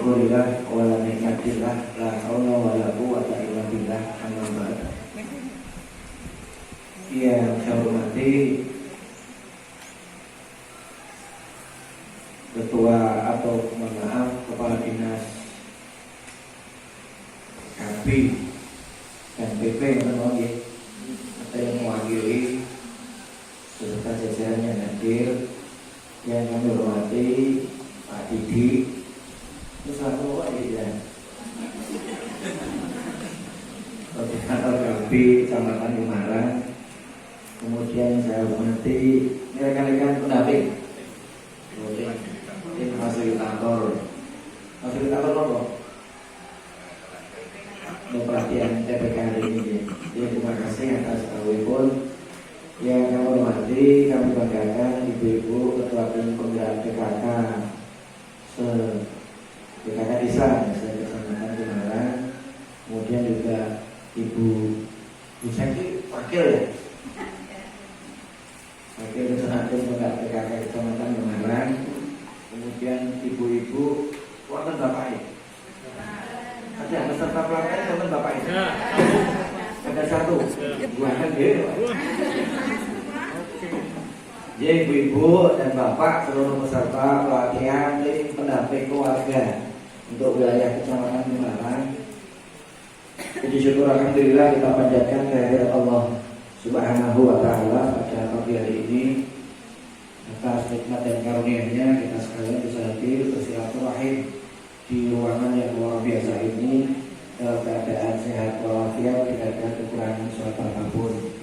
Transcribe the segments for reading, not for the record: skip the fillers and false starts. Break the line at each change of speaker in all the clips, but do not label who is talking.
syukurillah wa nikmatillah la haula wala quwwata illa billah. Amma ba'd. Yang saya hormati Ketua atau mohon maaf Kepala Dinas KAPI dan PP atau yang mewakili beserta jajarannya yang hadir, yang kami hormati Pak Didi, itu satu ya, Koordinator KAPI Kecamatan Ungaran. Kemudian saya hormati rekan-rekan pendamping, fasilitator apa? Untuk perhatian TPK hari ini. Jadi terima kasih atas kehadiran. Yang kami hormati, kami banggakan ibu-ibu ketua tim penggerak PKK PKK Desa Kecamatan Ungaran. Kemudian juga Ibu Seki wakil ya. Wakil ketua tim penggerak PKK Kecamatan Ungaran. Kemudian ibu-ibu, wonten bapak ini. Ada peserta pelatihan wonten bapak ini. Ada satu, bukan dia. Jadi ibu-ibu dan bapak seluruh peserta pelatihan tim pendamping keluarga untuk wilayah Kecamatan Ungaran. Jadi syukur alhamdulillah kita panjatkan kehadirat Allah Subhanahu wa taala pada pagi hari ini. Atas nikmat dan karunia-Nya kita sekalian bisa hadir bersilaturahim di ruangan yang luar biasa ini dalam keadaan sehat walafiat, tidak ada kekurangan suatu apapun.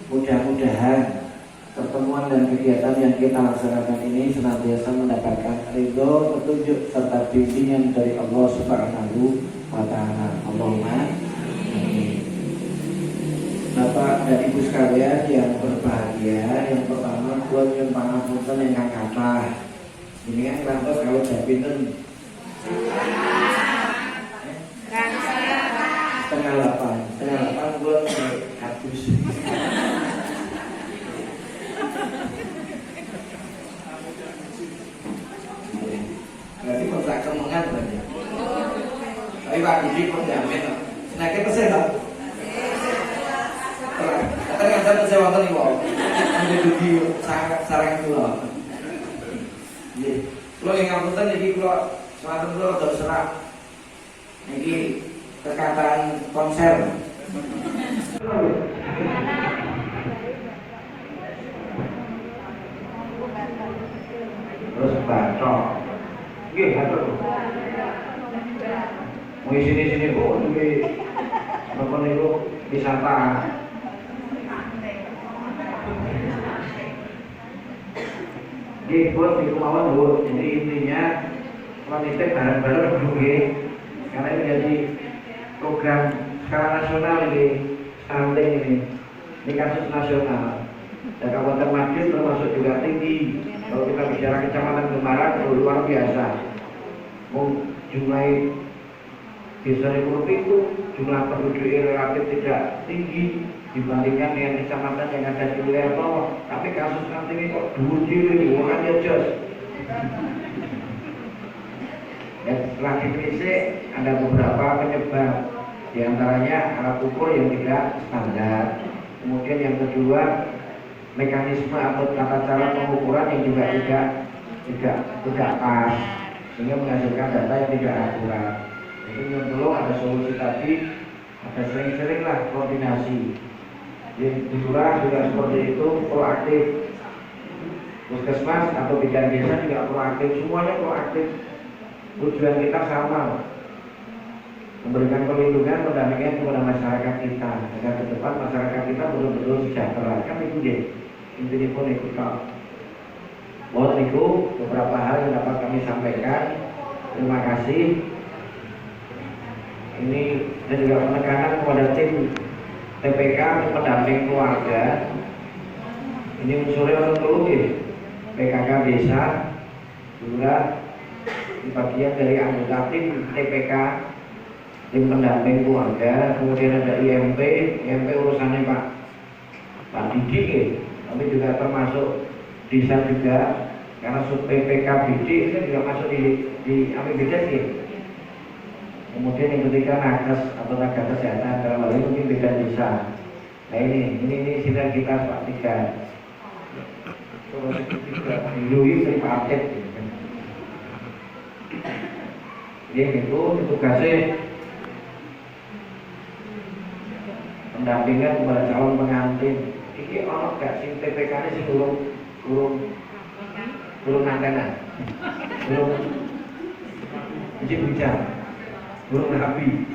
Mudah-mudahan pertemuan dan kegiatan yang kita laksanakan ini senantiasa mendapatkan ridho, petunjuk serta bimbingan dari Allah Subhanahu wa taala. Allahumma amin. Bapak dan Ibu sekalian yang berbahagia, yang pertama buat yang pangapunten yang kata ini kan lantas kalau jabinen setengah 8 buat habis. Berarti kontak kemengan banyak. Tapi Pak Didi penjamin senaknya pesen tak? Ternyata saya wonten iki wae. Ande dugi sareng kula. Nggih. Kula ing ngapunten iki kula sawanten kula terus serak. Niki kekataan konser. Terus bacok. Nggih, bacok. Mau sini-sini kok iki napa niku wisata. Buat di kemauan bu, jadi intinya wanita bareng-bareng dulu, karena ini jadi program skala nasional ini, stunting ini kasus nasional. Dan Kabupaten Madiun termasuk juga tinggi. Kalau kita bicara Kecamatan Ungaran luar biasa. Jumlah desa itu jumlah penduduknya relatif tidak tinggi dibandingkan dengan kecamatan yang ada di wilayah bawah, tapi kasus nanti ini kok dulu diri makanya jos. Dan setelah diperiksa ada beberapa penyebab, diantaranya alat ukur yang tidak standar. Kemudian yang kedua mekanisme atau tata cara pengukuran yang juga tidak pas, sehingga menghasilkan data yang tidak akurat. Jadi yang perlu ada solusi tadi, ada sering-seringlah koordinasi. Di Lurah juga seperti itu, proaktif. Puskesmas atau bidan desa juga proaktif, semuanya proaktif. Tujuan kita sama, memberikan perlindungan, pendampingan kepada masyarakat kita agar ke depan masyarakat kita betul-betul sejahtera. Kan itu dia, intinya pun ikut kau. Mohon itu beberapa hal yang dapat kami sampaikan. Terima kasih. Ini dan juga penekanan kepada tim TPK pendamping keluarga. Ini unsurnya orang dulu ya, PKK desa juga di bagian dari anggota tim TPK tim pendamping keluarga. Kemudian ada IMP urusannya Pak Didi ya, tapi juga termasuk desa juga Karena sub PPKBD itu juga masuk di APBD sih. Kemudian yang ketiga nakes atau tenaga kesehatan, dalam hal ini mungkin beda desa. Nah ini sinergitas Pak tiga. Terus tiga dilui dari Pak Aceh. Itu tugasnya pendampingan kepada calon pengantin. Iki ono gak sing TPK ini sing burung antena, burung izin bicara, burung rapi.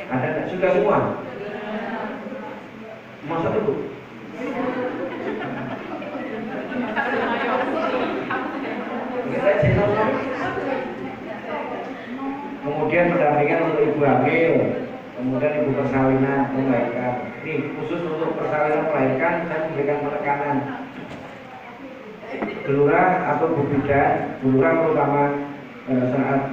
Ada nggak? Sudah semua? Masa itu? Kemudian pendampingan untuk ibu hamil, kemudian ibu persalinan melahirkan. Ini khusus untuk persalinan melahirkan saya memberikan penekanan. Gelurah atau bu bidan, gelurah terutama saat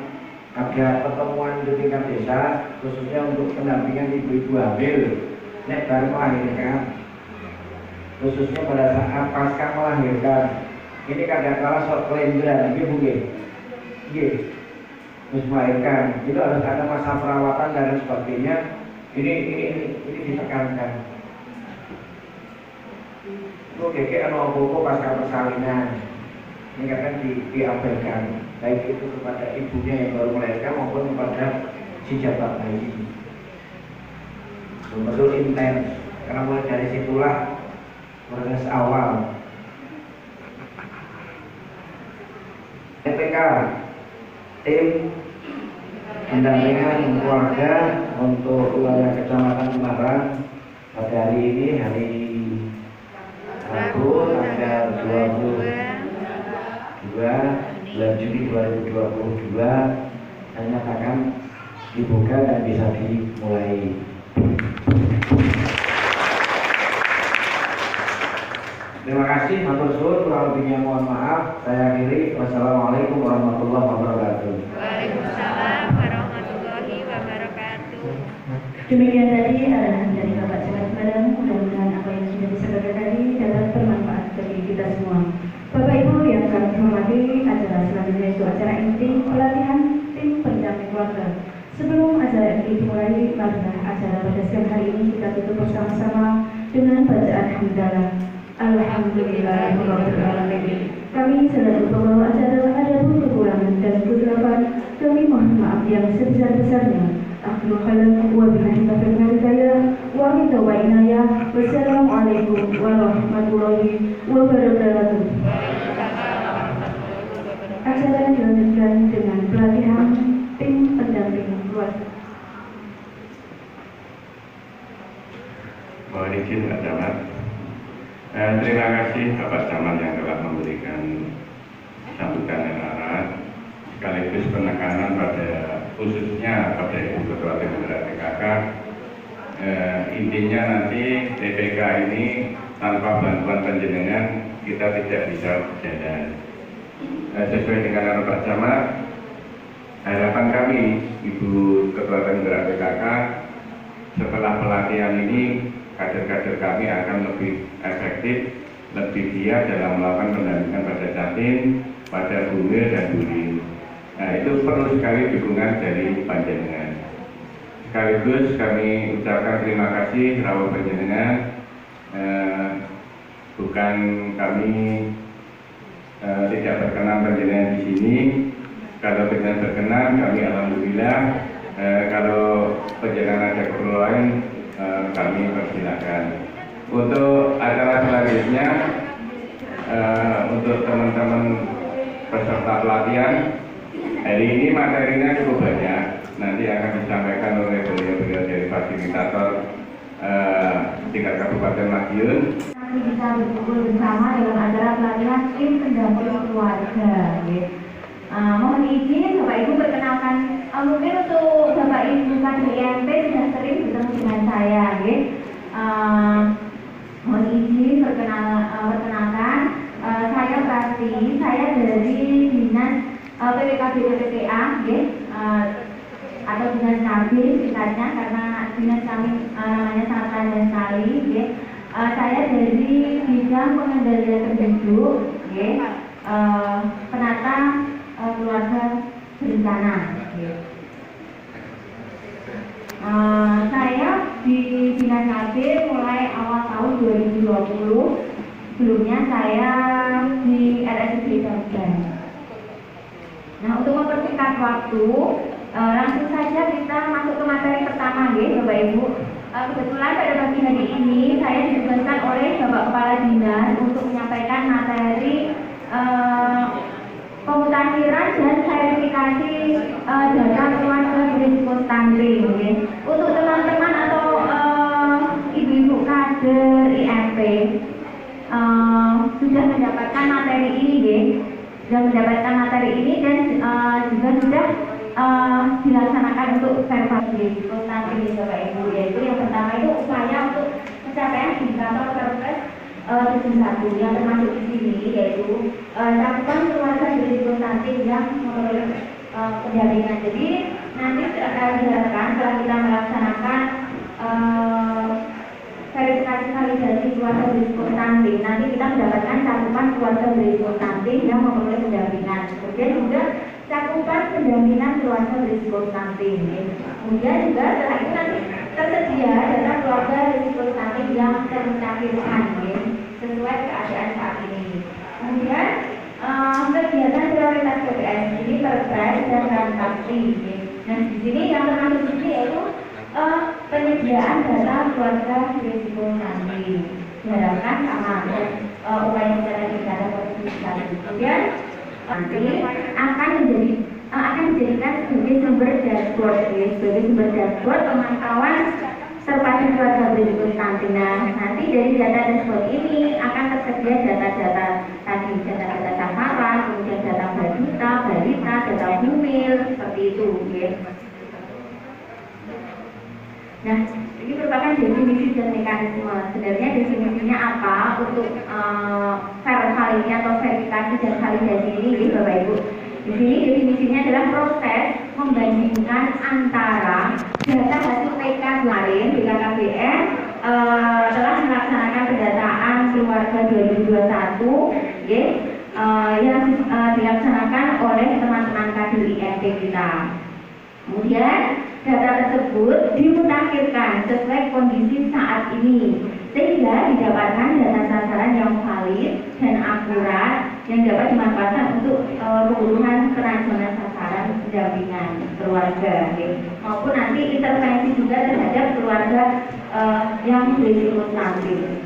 ada pertemuan di tingkat desa, khususnya untuk pendampingan ibu-ibu hamil, nek baru melahirkan, khususnya pada saat pasca melahirkan. Ini kadang-kala sok kelendran, ini mungkin, terus melahirkan, itu harus ada masa perawatan dan sebagainya. Ini ditekankan. Oke, apa-apa pasca persalinan ini akan diabaikan, baik itu kepada ibunya yang baru melahirkan maupun kepada si jabat bayi. Betul intens, karena mulai dari situlah proses awal. TPK, tim pendampingan keluarga untuk wilayah Kecamatan Semarang pada hari ini, hari Rabu tanggal 22 bulan Juni 2022 saya nyatakan dibuka dan bisa dimulai. Terima kasih, matur suwun, kurang lebihnya mohon maaf. Saya akhiri. Wassalamualaikum warahmatullahi wabarakatuh.
Waalaikumsalam warahmatullahi wabarakatuh.
Demikian tadi arahan dari Bapak Camat Semarang. Mudah-mudahan apa yang sudah disampaikan tadi dapat bermanfaat bagi kita semua. Bapak Ibu yang kami hormati, acara selanjutnya itu acara inti pelatihan tim pendamping keluarga. Sebelum acara inti dimulai, marilah acara pada siang hari ini kita tutup bersama-sama dengan bacaan hamdalah. Alhamdulillahirabbil alamin. Kami selalu pembawa acara ada pun kekurangan dan kegelapan. Kami mohon maaf yang sebesar-besarnya. Akhirul kalam wa billahi taufiq wal hidayah wa minta wa inayah. Wassalamualaikum warahmatullahi wabarakatuh. Acara dilanjutkan dengan pelatihan tim pendamping keluarga.
Mohon izin Pak Camat. Terima kasih Bapak Camat yang telah memberikan sambutan yang erat sekaligus penekanan pada khususnya pada Ibu Ketua Tim Penggerak PKK. Intinya nanti TPK ini tanpa bantuan panjenengan kita tidak bisa berjalan. Sesuai dengan arahan Pak Camat, harapan kami Ibu Ketua Tim Penggerak PKK setelah pelatihan ini kader-kader kami akan lebih efektif, lebih giat dalam melakukan pendampingan pada Jatim, pada Bumil dan Burin. Nah, itu perlu sekali dukungan dari panjenengan. Sekaligus kami ucapkan terima kasih rawuh panjenengan. Bukan kami tidak berkenan panjenengan di sini. Kalau panjenengan berkenan, kami alhamdulillah. Kalau panjenengan ada keperluan lain, kami persilakan. Untuk acara selanjutnya, untuk teman-teman peserta pelatihan, hari ini materinya cukup banyak. Nanti akan disampaikan oleh beliau-beliau dari fasilitator tingkat Kabupaten Madiun.
Nanti bisa berkumpul bersama dalam acara pelatihan tim pendamping keluarga. Mohon izin Bapak Ibu perkenalkan, mungkin untuk Bapak Ibu kader IMP sudah sering bertemu dengan saya, mohon izin perkenalkan, saya Prasti, saya dari Dinas PPKB PPA, atau Dinas Kabin singkatnya karena dinas kami namanya sangat panjang sekali. Saya dari bidang pengendalian penduduk, penata keluarga berencana. Saya di Dinas KB mulai awal tahun 2020. Sebelumnya saya di RSUD Jogja. Nah, untuk mempersingkat waktu, langsung saja kita masuk ke materi pertama, ya, Bapak Ibu. Kebetulan pada pagi hari ini saya ditugaskan oleh Bapak Kepala Dinas untuk menyampaikan materi pemutakhiran dan verifikasi data keluarga berisiko stunting. Ya. Untuk teman-teman atau ibu-ibu kader IMP sudah mendapatkan materi ini, ya. Sudah mendapatkan materi ini dan juga sudah dilaksanakan untuk verifikasi risiko stunting, Bapak Ibu. Yaitu yang pertama itu upaya untuk pencapaian indikator Perpres 71 yang termasuk di sini, yaitu cakupan keluarga berisiko stunting yang memerlukan pendampingan. Jadi nanti akan diharapkan setelah kita melaksanakan verifikasi validasi keluarga berisiko stunting, nanti kita mendapatkan cakupan keluarga berisiko stunting yang memerlukan pendampingan. Kemudian juga cakupan pendampingan keluarga berisiko stunting. Kemudian juga setelah itu nanti tersedia data keluarga berisiko stunting yang tercakupan sesuai keadaan saat ini. Kemudian kegiatan prioritas PPS ini Perpres dan transaksi. Nah, di sini yang termasuk di sini yaitu penyediaan data keluarga berisiko stunting. Diharapkan sama upaya mencari data keluarga. Kemudian nanti akan dijadikan sebagai sumber dashboard pemantauan terpadu keluarga berisiko stunting. Nah, nanti dari data dashboard ini akan tersedia data-data tadi, data-data sasaran, kemudian data balita, data hamil, seperti itu, ya. Nah, ini merupakan definisi dan mekanisme. Sebenarnya definisinya apa untuk validasi atau verifikasi dan validasi ini, Bapak Ibu? Di sini definisinya adalah proses membandingkan antara data hasil PK kemarin BKKBN telah melaksanakan pendataan keluarga 2021, ya, yang dilaksanakan oleh teman-teman kader IMP kita. Kemudian data tersebut dimutakhirkan sesuai kondisi saat ini sehingga didapatkan data sasaran yang valid dan akurat yang dapat dimanfaatkan untuk kebutuhan penanganan sasaran pendampingan keluarga, ya, maupun nanti intervensi juga terhadap keluarga yang berisiko stunting.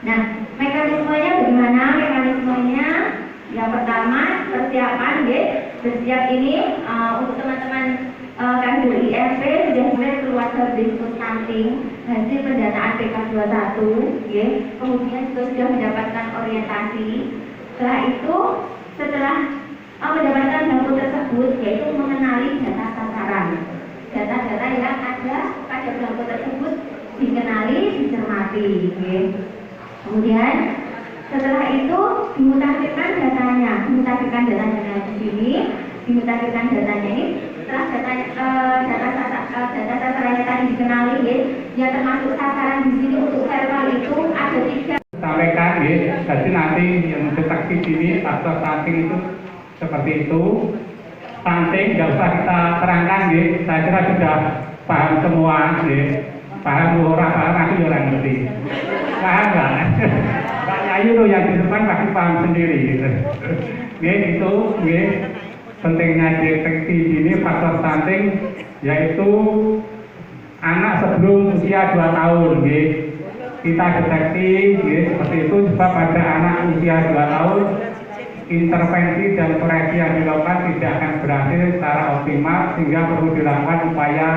Nah, mekanismenya bagaimana? Mekanismenya yang pertama persiapan, ya. Setiap ini untuk teman-teman kader IMP sudah mulai keluarga berisiko stunting hasil pendataan PK21, ya. Kemudian juga sudah mendapatkan orientasi. Setelah mendapatkan belangko tersebut, yaitu mengenali data sasaran, data-data yang ada pada belangko tersebut dikenali, dicermati, ya. Kemudian setelah itu dimutakhirkan datanya di sini, dimutakhirkan datanya ini setelah data sasarannya tadi dikenali, ya, yang termasuk sasaran di sini untuk verbal itu ada 3.
Sampaikan, ya, jadi nanti yang deteksi sini faktor stunting itu seperti itu. Stunting nggak usah kita terangkan, ya. Saya kira sudah paham semua, ya. Paham orang paham aku orang ngerti. Paham nggak? Pak Yayu tuh yang di depan pasti paham sendiri, gitu. Ya, itu, ya. Pentingnya deteksi ini faktor stunting yaitu anak sebelum usia 2 tahun, ya. Kita deteksi, ya, seperti itu sebab pada anak usia 2 tahun intervensi dan koreksi yang dilakukan tidak akan berhasil secara optimal sehingga perlu dilakukan upaya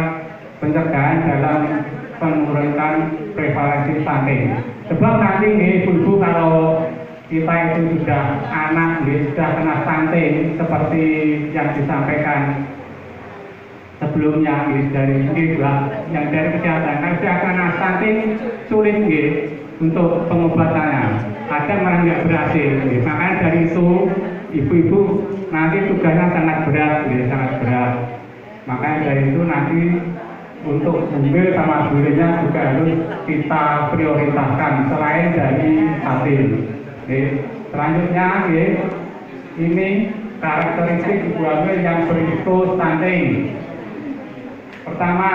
pencegahan dalam menurunkan prevalensi stunting. Sebab nanti, ya, ibu-ibu kalau kita itu sudah anak, ya, sudah kena stunting seperti yang disampaikan sebelumnya, ya, dari juga yang dari kesehatan. Kalau sudah kena stunting sulit, ya, untuk pengobatannya. Ada malah nggak berhasil, ya. Makanya dari itu ibu-ibu nanti tugasnya sangat berat, ya, sangat berat. Makanya dari itu nanti untuk bumil sama bulinya juga harus kita prioritaskan selain dari hasil. Selanjutnya, Ini karakteristik ibu hamil yang berisiko stunting. Pertama,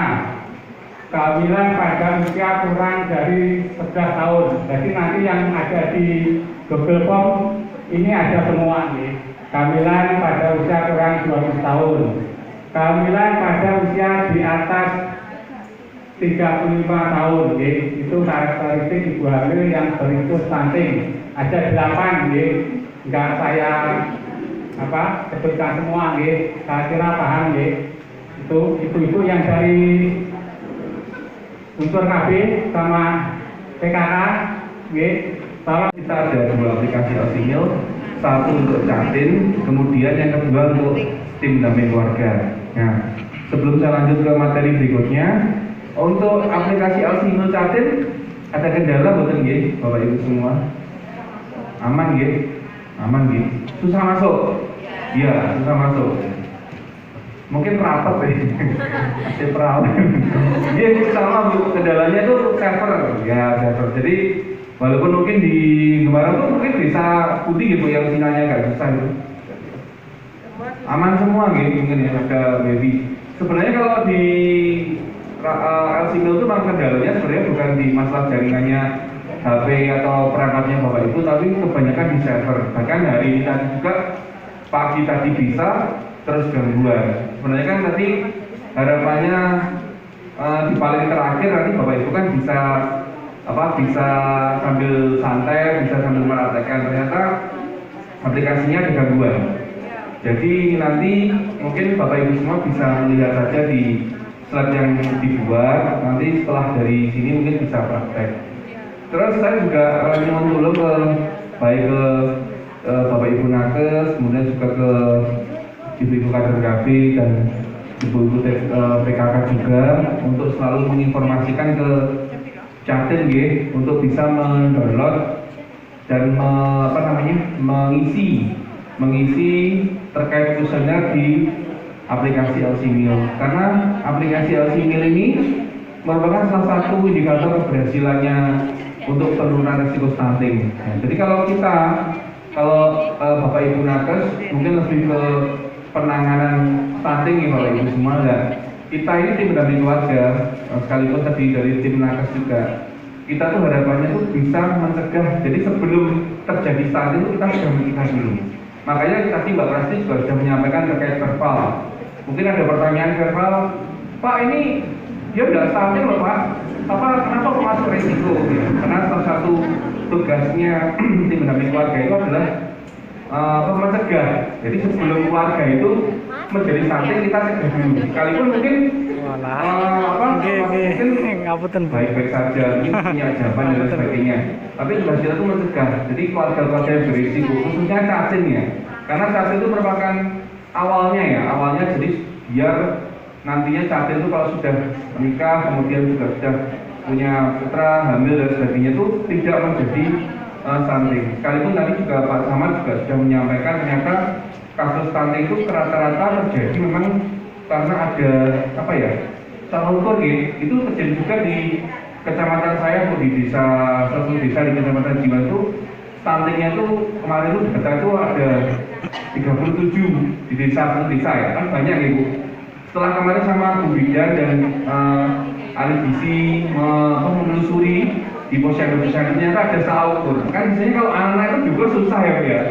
kehamilan pada usia kurang dari 11 tahun. Jadi nanti yang ada di Google Form ini ada semua nih. Kehamilan pada usia kurang 20 tahun. Kehamilan pada usia di atas 35 tahun, itu karakteristik ibu hamil yang berisiko stunting. Ada 8, nggak saya sebutkan semua, saya kira paham, itu ibu-ibu yang dari unsur KB sama PKK,
Kalau kita ada 2 aplikasi Alsimil, satu untuk Catin, kemudian yang kedua untuk tim pendamping keluarga. Nah, sebelum saya lanjut ke materi berikutnya, untuk aplikasi Alsimil Catin ada kendala betul nggih, Bapak Ibu semua? Aman nggih? Aman nggih? Susah masuk? Iya, susah masuk. Mungkin rapat masih perawan. Iya, sama Bu, kendalanya itu server. Ya, server. Jadi walaupun mungkin di Gembarang tuh mungkin desa putih gitu yang sinyalnya agak susah gitu. Aman semua gitu mungkin ya, ada baby. Sebenarnya kalau di Alsimil itu memang kendalanya sebenarnya bukan di masalah jaringannya HP atau perangkatnya Bapak Ibu, tapi kebanyakan di server. Bahkan hari ini tadi juga pagi tadi bisa, terus gangguan. Sebenarnya kan tadi harapannya di paling terakhir nanti Bapak Ibu kan bisa bisa sambil santai, bisa sambil meraktekkan. Ternyata aplikasinya ada gangguan. Jadi nanti mungkin Bapak Ibu semua bisa melihat saja di slide yang dibuat. Nanti setelah dari sini mungkin bisa praktek. Terus saya juga nyuwun dulu ke baik ke Bapak Ibu Nakes, kemudian juga ke ibu-ibu kader KB dan ibu-ibu PKK juga untuk selalu menginformasikan ke Catin untuk bisa mendownload dan mengisi terkait kuesioner di aplikasi Alsimil. Karena aplikasi Alsimil ini merupakan salah satu indikator keberhasilannya untuk penurunan risiko stunting. Nah, jadi kalau Bapak Ibu Nakes mungkin lebih ke penanganan stunting ya Bapak Ibu semua ya. Kita ini tim pendamping keluarga, sekalipun tadi dari tim Nakes juga. Kita tuh harapannya tuh bisa mencegah. Jadi sebelum terjadi stunting itu kita sudah mencegah dulu. Makanya tadi Mbak Prasti juga sudah menyampaikan terkait verbal. Mungkin ada pertanyaan verbal, Pak ini dia udah stunting loh Pak. Kenapa kok masuk resiko? Ya, karena salah satu tugasnya tim pendamping keluarga itu adalah mencegah. Jadi sebelum keluarga itu menjadi stunting kita cegah dulu. Sekalipun mungkin
ngapunten
baik-baik saja, mungkin punya jawaban dan sebagainya. Tapi tugas kita itu mencegah. Jadi keluarga-keluarga yang berisiko, khususnya Catin ya. Karena Catin itu merupakan awalnya jadi biar nantinya Catin itu kalau sudah menikah, kemudian juga sudah punya putra, hamil dan sebagainya itu tidak menjadi stunting. Sekalipun tadi juga Pak Samad juga sudah menyampaikan ternyata kasus stunting itu rata-rata terjadi memang karena ada salah ukur itu terjadi juga di kecamatan saya di desa suatu desa di kecamatan Jiwa itu stuntingnya itu kemarin itu data itu ada 37 di desa ya kan banyak ya Bu. Setelah kemarin sama Bu Bidan dan ahli gizi menelusuri di posyandu ternyata ada salah ukur. Kan biasanya kalau anak itu juga susah ya Bu ya.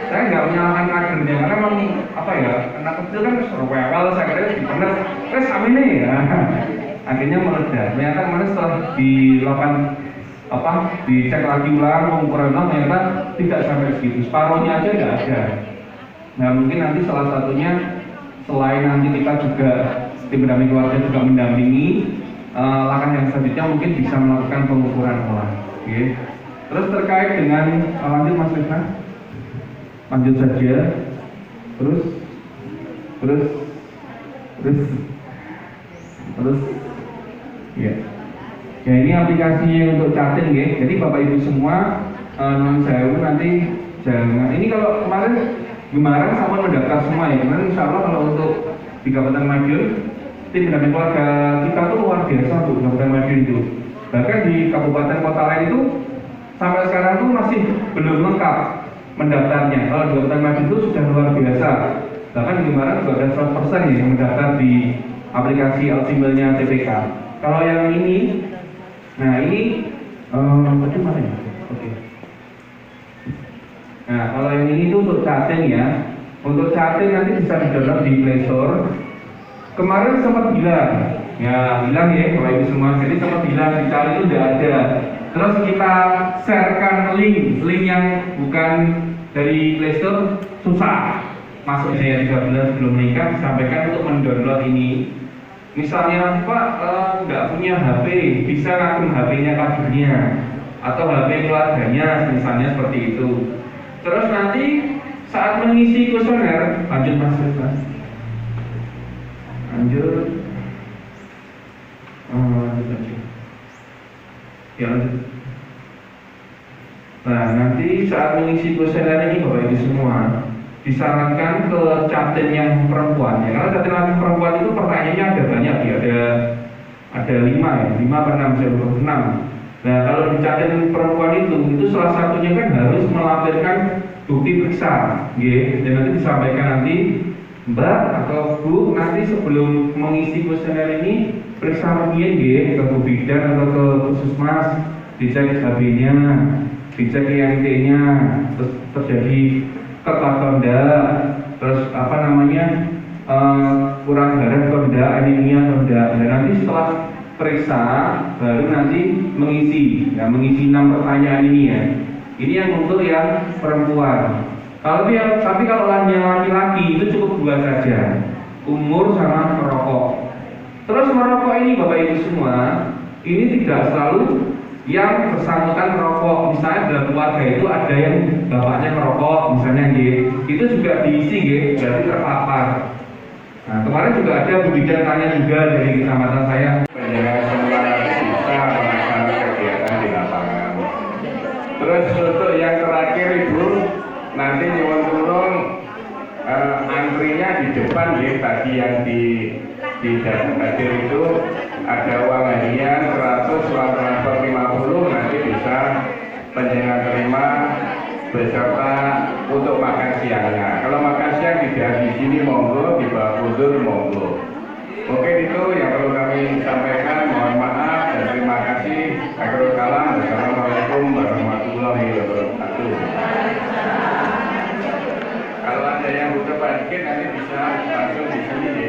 Saya nggak menyalahkan kadernya karena memang anak kecil kan rewel, saya kira benar terus kami nih ya. Akhirnya meledak. Ternyata kemarin setelah dilakukan dicek lagi ulang pengukuran ulang ternyata tidak sampai segitu, separuhnya aja nggak ada. Nah mungkin nanti salah satunya selain nanti kita juga tim pendamping keluarga juga mendampingi langkah yang selanjutnya mungkin bisa melakukan pengukuran ulang. Terus terkait dengan lanjut Mas Rizna, lanjut saja. Terus ya ini aplikasi untuk Catin ya. Jadi Bapak Ibu semua non sewu nanti jangan ini kalau kemarin Gembarang sama mendaftar semua ya. Kemarin insya Allah kalau untuk di Kabupaten Madiun tim pendamping keluarga kita tuh luar biasa Bu, Kabupaten Madiun itu. Bahkan di kabupaten kota lain itu sampai sekarang tuh masih belum lengkap. mendaftarnya. Kalau di Kabupaten Madiun itu sudah luar biasa. Bahkan di kemarin juga ada 100% ya yang mendaftar di aplikasi Alzheimer-nya TPK. Kalau yang ini, nah ini bagaimana ya? Oke. Nah kalau yang ini itu untuk chatting ya. Untuk chatting nanti bisa di-download di Play Store. Kemarin sempat hilang, ya hilang ya Bapak Ibu semua. Jadi sempat hilang, dicari itu tidak ada. Terus kita sharekan link yang bukan dari Play Store susah. Masuk saya 13 belum menikah disampaikan untuk mendownload ini. Misalnya Pak nggak punya HP, bisa akun HP-nya kadernya atau HP keluarganya, misalnya seperti itu. Terus nanti saat mengisi kuesioner, lanjut Mas Rizwan. Lanjut. Ya lanjut. Nah nanti saat mengisi kuesioner ini Bapak Ibu semua disarankan ke catin yang perempuan ya, karena catin yang perempuan itu pertanyaannya ada banyak ya, ada 5 ya, 5 per 6, 6. Nah kalau di catin perempuan itu salah satunya kan harus melampirkan bukti periksa, dan nanti disampaikan nanti Mbak atau Bu nanti sebelum mengisi kuesioner ini periksa rutin ke Bu Bidan atau ke Puskesmas, dicek HB-nya, dicek IMT-nya, terus terjadi ketat enggak, terus kurang darah atau enggak, anemia atau enggak. Dan nanti setelah periksa baru nanti mengisi 6 pertanyaan ini ya. Ini yang untuk yang perempuan. Tapi kalau yang laki-laki itu cukup 2 saja, umur sama merokok. Terus merokok ini Bapak Ibu semua, ini tidak selalu yang bersangkutan merokok. Misalnya dalam keluarga itu ada yang bapaknya merokok, misalnya itu juga diisi berarti terpapar. Nah kemarin juga ada Bu Bidan tanya juga dari kecamatan saya.
Penjaga semula bisa melaksanakan kegiatan di lapangan. Terus untuk yang terakhir Ibu, nanti nyuwun turun antrinya di depan tadi yang di data hadir itu ada uang harian 100, uang transfer 50, nanti bisa penjenengan terima beserta untuk makan siangnya. Kalau makan siang tidak di sini monggo, di bawah kultur monggo. Mungkin itu yang perlu kami sampaikan. Mohon maaf dan terima kasih. Akhirul kalam. Wassalamualaikum warahmatullahi wabarakatuh. Kalau ada yang butuh sedikit nanti bisa langsung di sini.